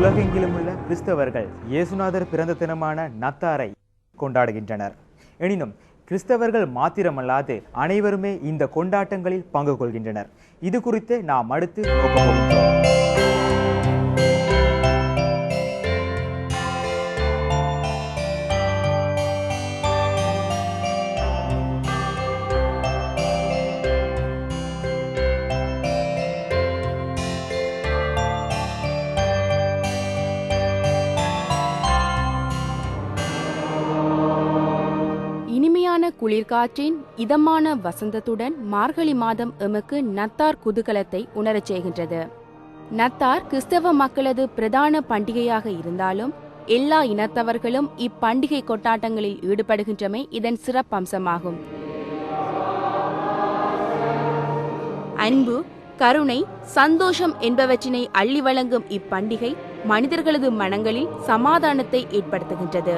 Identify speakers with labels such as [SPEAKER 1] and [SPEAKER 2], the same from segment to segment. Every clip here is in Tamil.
[SPEAKER 1] உலகெங்கிலும் உள்ள கிறிஸ்தவர்கள் இயேசுநாதர் பிறந்த தினமான நத்தாரை கொண்டாடுகின்றனர். எனினும் கிறிஸ்தவர்கள் மாத்திரமல்லாது அனைவருமே இந்த கொண்டாட்டங்களில் பங்கு கொள்கின்றனர். இது குறித்து நாம் அடுத்து நோக்க போகின்றோம்.
[SPEAKER 2] குளிர்காற்றின் இதமான வசந்தத்துடன் மார்கழி மாதம் எமக்கு நத்தார் குதூகலத்தை உணரச் செய்கின்றது. நத்தார் கிறிஸ்தவ மக்களது பிரதான பண்டிகையாக இருந்தாலும் எல்லா இனத்தவர்களும் இப்பண்டிகை கொண்டாட்டங்களில் ஈடுபடுகின்றமை இதன் சிறப்பம்சமாகும். அன்பு, கருணை, சந்தோஷம் என்பவற்றினை அள்ளி வழங்கும் இப்பண்டிகை மனிதர்களது மனங்களில் சமாதானத்தை ஏற்படுத்துகின்றது.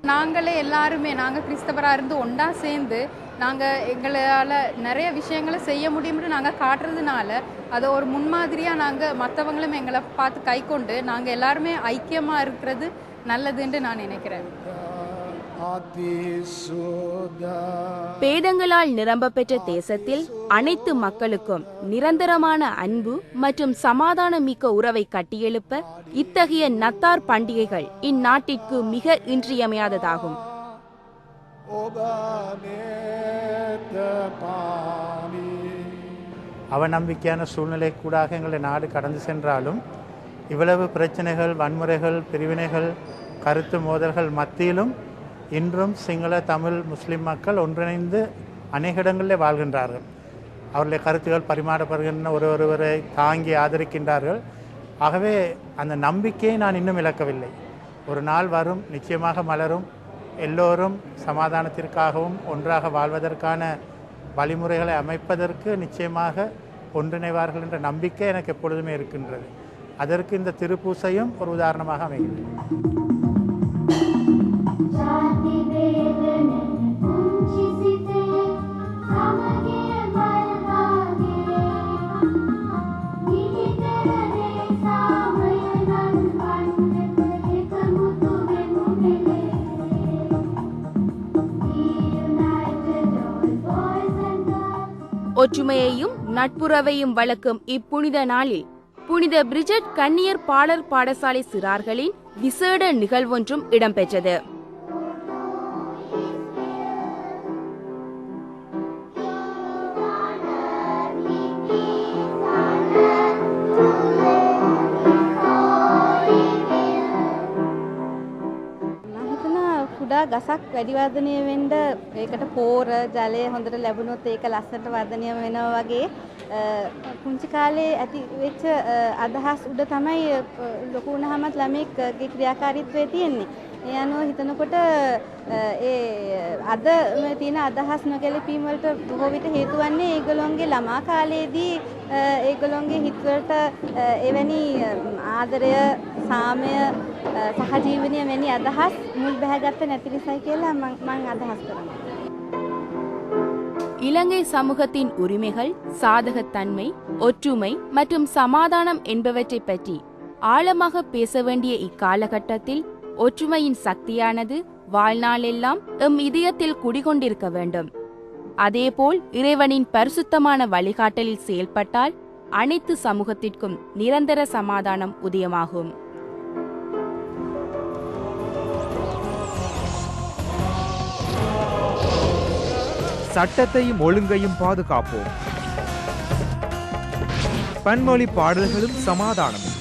[SPEAKER 3] நாங்களே எல்லாருமே நாங்கள் கிறிஸ்தவராக இருந்து ஒன்றா சேர்ந்து நாங்கள் எங்களால் நிறைய விஷயங்களை செய்ய முடியும்னு நாங்கள் காட்டுறதுனால அதை ஒரு முன்மாதிரியாக நாங்கள் மற்றவங்களும் எங்களை பார்த்து கை கொண்டு நாங்கள் எல்லாருமே ஐக்கியமாக இருக்கிறது நல்லதுன்னு நான் நினைக்கிறேன்.
[SPEAKER 2] பேதங்களால் நிரம்ப பெற்ற தேசத்தில் அனைத்து மக்களுக்கும் நிரந்தரமான அன்பு மற்றும் சமாதான மிக்க உறவை கட்டியெழுப்ப இத்தகைய நத்தார் பண்டிகைகள் இந்நாட்டிற்கு மிக இன்றியமையாததாகும்.
[SPEAKER 4] அவநம்பிக்கையான சூழ்நிலை கூடாக எங்களை நாடு கடந்து சென்றாலும் இவ்வளவு பிரச்சனைகள், வன்முறைகள், பிரிவினைகள், கருத்து மோதல்கள் மத்தியிலும் இன்றும் சிங்கள, தமிழ், முஸ்லிம் மக்கள் ஒன்றிணைந்து அநேக இடங்களில் வாழ்கின்றார்கள். அவருடைய கருத்துக்கள் பரிமாறப்படுகின்ற ஒருவரை தாங்கி ஆதரிக்கின்றார்கள். ஆகவே அந்த நம்பிக்கையை நான் இன்னும் இழக்கவில்லை. ஒரு நாள் வரும், நிச்சயமாக மலரும். எல்லோரும் சமாதானத்திற்காகவும் ஒன்றாக வாழ்வதற்கான வழிமுறைகளை அமைப்பதற்கு நிச்சயமாக ஒன்றிணைவார்கள் என்ற நம்பிக்கை எனக்கு எப்பொழுதுமே இருக்கின்றது. அதற்கு இந்த திருப்பூசையும் ஒரு உதாரணமாக அமைகிறது.
[SPEAKER 2] ஒற்றுமையையும் நட்புறவையும் வளர்க்கும் இப்புனித நாளில் புனித பிரிஜட் கன்னியர் பாடல் பாடசாலை சிறார்களின் விசேட நிகழ்வொன்றும் இடம்பெற்றது.
[SPEAKER 5] ගසක් වැඩි වර්ධනය වෙන්න ඒකට පෝර ජලය හොඳට ලැබුණොත් ඒක ලස්සනට වර්ධනය වෙනවා වගේ පුංචි කාලේ ඇති වෙච්ච අදහස් උඩ තමයි ලොකු වුණාමත් ළමෙක්ගේ ක්‍රියාකාරීත්වය තියෙන්නේ. ඒ අනුව හිතනකොට ඒ අද තියෙන අදහස් නොගැලපීම් වලට බොහෝ විට හේතු වන්නේ ඒගොල්ලෝගේ ළමා කාලයේදී ඒගොල්ලෝගේ හිතවලට එවැනි ආදරය, සාමය, සහජීවනය වැනි අදහස් මුල් බැහැගත්තේ නැති නිසායි කියලා මම අදහස් කරනවා.
[SPEAKER 2] இலங்கை சமூகத்தின் உரிமைகள், சாதகத்தன்மை, ஒற்றுமை மற்றும் சமாதானம் என்பவற்றை பற்றி ஆழமாக பேச வேண்டிய இக்காலகட்டத்தில் ஒற்றுமையின் சக்தியானது வாழ்நாளெல்லாம் எம் இதயத்தில் குடிகொண்டிருக்க வேண்டும். அதேபோல் இறைவனின் பரிசுத்தமான வழிகாட்டலில் செயல்பட்டால் அனைத்து சமூகத்திற்கும் நிரந்தர சமாதானம் உதயமாகும்.
[SPEAKER 1] சட்டத்தையும் ஒழுங்கையும் பாதுகாப்போம். பன்மொழி பாடல்களும் சமாதானமும்.